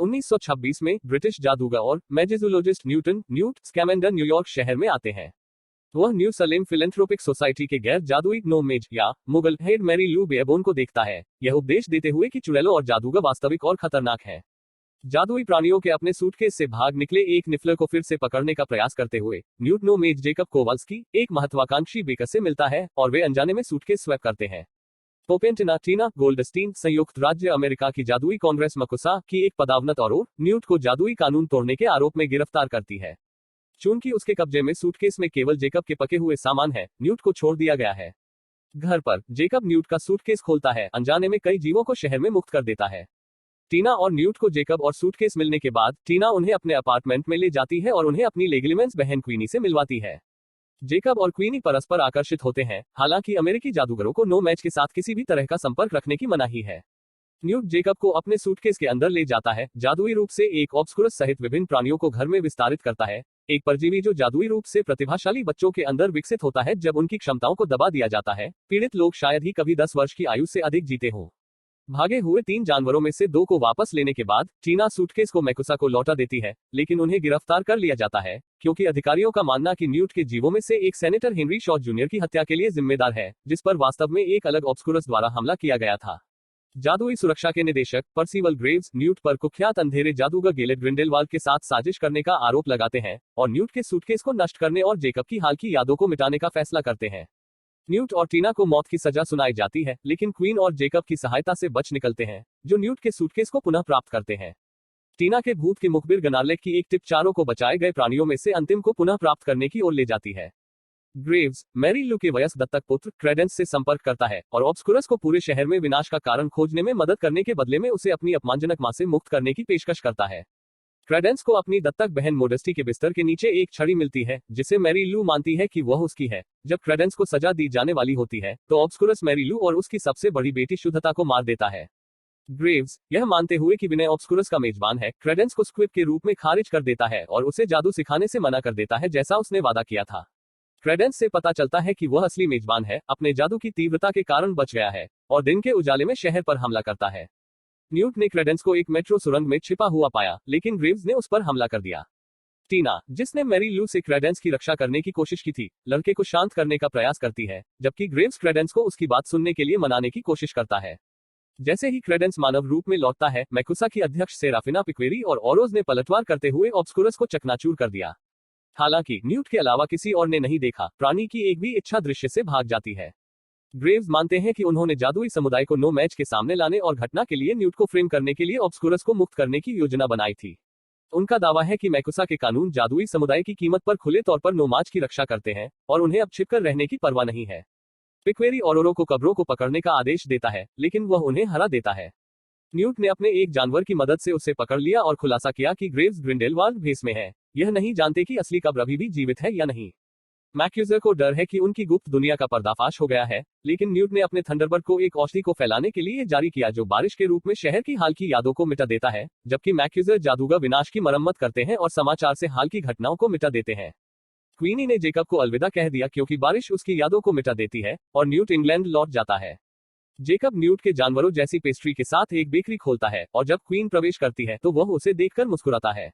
1926 में ब्रिटिश जादूगर और मैजिजोलॉजिस्ट न्यूट स्कैमेंडर न्यूयॉर्क शहर में आते हैं। वह न्यू सलेम फिलेंथ्रोपिक सोसाइटी के गैर जादुई नो मेज या मुगल हेड मैरी लू बेयबोन को देखता है, यह उपदेश देते हुए कि चुड़ैलों और जादूगर वास्तविक और खतरनाक हैं। जादुई प्राणियों के अपने सूटकेस से भाग निकले एक निफलर को फिर से पकड़ने का प्रयास करते हुए न्यूट नो मेज जेकब कोवाल्स्की, एक महत्वाकांक्षी बेकर से मिलता है और वे अनजाने में सूटकेस स्वैप करते हैं। पोपेंटिना टीना गोल्डस्टीन संयुक्त राज्य अमेरिका की जादुई कांग्रेस मकुसा की एक पदावनत और न्यूट को जादुई कानून तोड़ने के आरोप में गिरफ्तार करती है। चूंकि उसके कब्जे में सूटकेस में केवल जेकब के पके हुए सामान है, न्यूट को छोड़ दिया गया है। घर पर जेकब न्यूट का सूटकेस खोलता है, अनजाने में कई जीवों को शहर में मुक्त कर देता है। टीना और न्यूट को जेकब और सूटकेस मिलने के बाद टीना उन्हें अपने अपार्टमेंट में ले जाती है और उन्हें अपनी लेगलिमेंस बहन क्वीनी से मिलवाती है। जेकब और क्वीनी परस्पर आकर्षित होते हैं, हालांकि अमेरिकी जादूगरों को नो मैच के साथ किसी भी तरह का संपर्क रखने की मनाही है। न्यूट जेकब को अपने सूटकेस के अंदर ले जाता है, जादुई रूप से एक ऑब्सकुरस सहित विभिन्न प्राणियों को घर में विस्तारित करता है, एक परजीवी जो जादुई रूप से प्रतिभाशाली बच्चों के अंदर विकसित होता है जब उनकी क्षमताओं को दबा दिया जाता है। पीड़ित लोग शायद ही कभी 10 वर्ष की आयु से अधिक जीते हों। भागे हुए 3 जानवरों में से 2 को वापस लेने के बाद टीना सूटकेस को मैकुसा को लौटा देती है, लेकिन उन्हें गिरफ्तार कर लिया जाता है क्योंकि अधिकारियों का मानना कि न्यूट के जीवों में से एक सेनेटर हेनरी शॉ जूनियर की हत्या के लिए जिम्मेदार है, जिस पर वास्तव में एक अलग ऑब्सकुरस द्वारा हमला किया गया था। जादुई सुरक्षा के निदेशक पर्सिवल ग्रेव्स न्यूट पर कुख्यात अंधेरे जादूगर गेलेट ग्रिंडेलवाल्ड के साथ साजिश करने का आरोप लगाते हैं और न्यूट के सूटकेस को नष्ट करने और जेकब की हाल की यादों को मिटाने का फैसला करते हैं। न्यूट और टीना को मौत की सजा सुनाई जाती है, लेकिन क्वीन और जेकब की सहायता से बच निकलते हैं, जो न्यूट के सूटकेस को पुनः प्राप्त करते हैं। टीना के भूत के मुखबिर गनार्लेट की एक टिप चारों को बचाए गए प्राणियों में से अंतिम को पुनः प्राप्त करने की ओर ले जाती है। ग्रेव्स मैरी लू के वयस्क दत्तक पुत्र क्रेडेंस से संपर्क करता है और ऑब्सकुरस को पूरे शहर में विनाश का कारण खोजने में मदद करने के बदले में उसे अपनी अपमानजनक मां से मुक्त करने की पेशकश करता है। क्रेडेंस को अपनी दत्तक बहन मोडेस्टी के बिस्तर के नीचे एक छड़ी मिलती है, जिसे मैरी लू मानती है कि वह उसकी है। जब क्रेडेंस को सजा दी जाने वाली होती है, तो ऑब्सकुरस मैरी लू और उसकी सबसे बड़ी बेटी शुद्धता को मार देता है। ग्रेव्स यह मानते हुए कि विनय ऑब्सकुरस का मेजबान है, क्रेडेंस को स्क्विब के रूप में खारिज कर देता है और उसे जादू सिखाने से मना कर देता है, जैसा उसने वादा किया था। क्रेडेंस से पता चलता है कि वह असली मेजबान है, अपने जादू की तीव्रता के कारण बच गया है और दिन के उजाले में शहर पर हमला करता है। न्यूट ने क्रेडेंस को एक मेट्रो सुरंग में छिपा हुआ पाया, लेकिन ग्रेव्स ने उस पर हमला कर दिया। टीना, जिसने मैरी लू से क्रेडेंस की रक्षा करने की कोशिश की थी, लड़के को शांत करने का प्रयास करती है, जबकि ग्रेव्स क्रेडेंस को उसकी बात सुनने के लिए मनाने की कोशिश करता है। जैसे ही क्रेडेंस मानव रूप में लौटता है, मैकुसा की अध्यक्ष सेराफिना पिक्वेरी और ओरोज ने पलटवार करते हुए ऑब्सकुरस को चकनाचूर कर दिया। हालांकि न्यूट के अलावा किसी और ने नहीं देखा, प्राणी की एक भी इच्छा दृश्य से भाग जाती है। ग्रेव्स मानते हैं कि उन्होंने जादुई समुदाय को नो मैच के सामने लाने और घटना के लिए न्यूट को फ्रेम करने के लिए ऑब्सकुरस को मुक्त करने की योजना बनाई थी। उनका दावा है कि मैकुसा के कानून जादुई समुदाय की कीमत पर खुले तौर पर नो मैच की रक्षा करते हैं और उन्हें अब छिपकर रहने की परवाह नहीं है। पिक्वेरी ओरोरो को कब्रों को पकड़ने का आदेश देता है, लेकिन वह उन्हें हरा देता है। न्यूट ने अपने एक जानवर की मदद से उसे पकड़ लिया और खुलासा किया कि ग्रेव्स ग्रिंडेलवाल्ड भेस में है, यह नहीं जानते कि असली कब्र अभी भी जीवित है या नहीं। मैक्यूजर को डर है कि उनकी गुप्त दुनिया का पर्दाफाश हो गया है, लेकिन न्यूट ने अपने थंडरबर्ड को एक औषधि को फैलाने के लिए जारी किया जो बारिश के रूप में शहर की हाल की यादों को मिटा देता है, जबकि मैक्यूजर जादूगर विनाश की मरम्मत करते हैं और समाचार से हाल की घटनाओं को मिटा देते हैं। क्वीनी ने जेकब को अलविदा कह दिया क्योंकि बारिश उसकी यादों को मिटा देती है और न्यूट इंग्लैंड लौट जाता है। जेकब न्यूट के जानवरों जैसी पेस्ट्री के साथ एक बेकरी खोलता है और जब क्वीन प्रवेश करती है तो वह उसे देखकर मुस्कुराता है।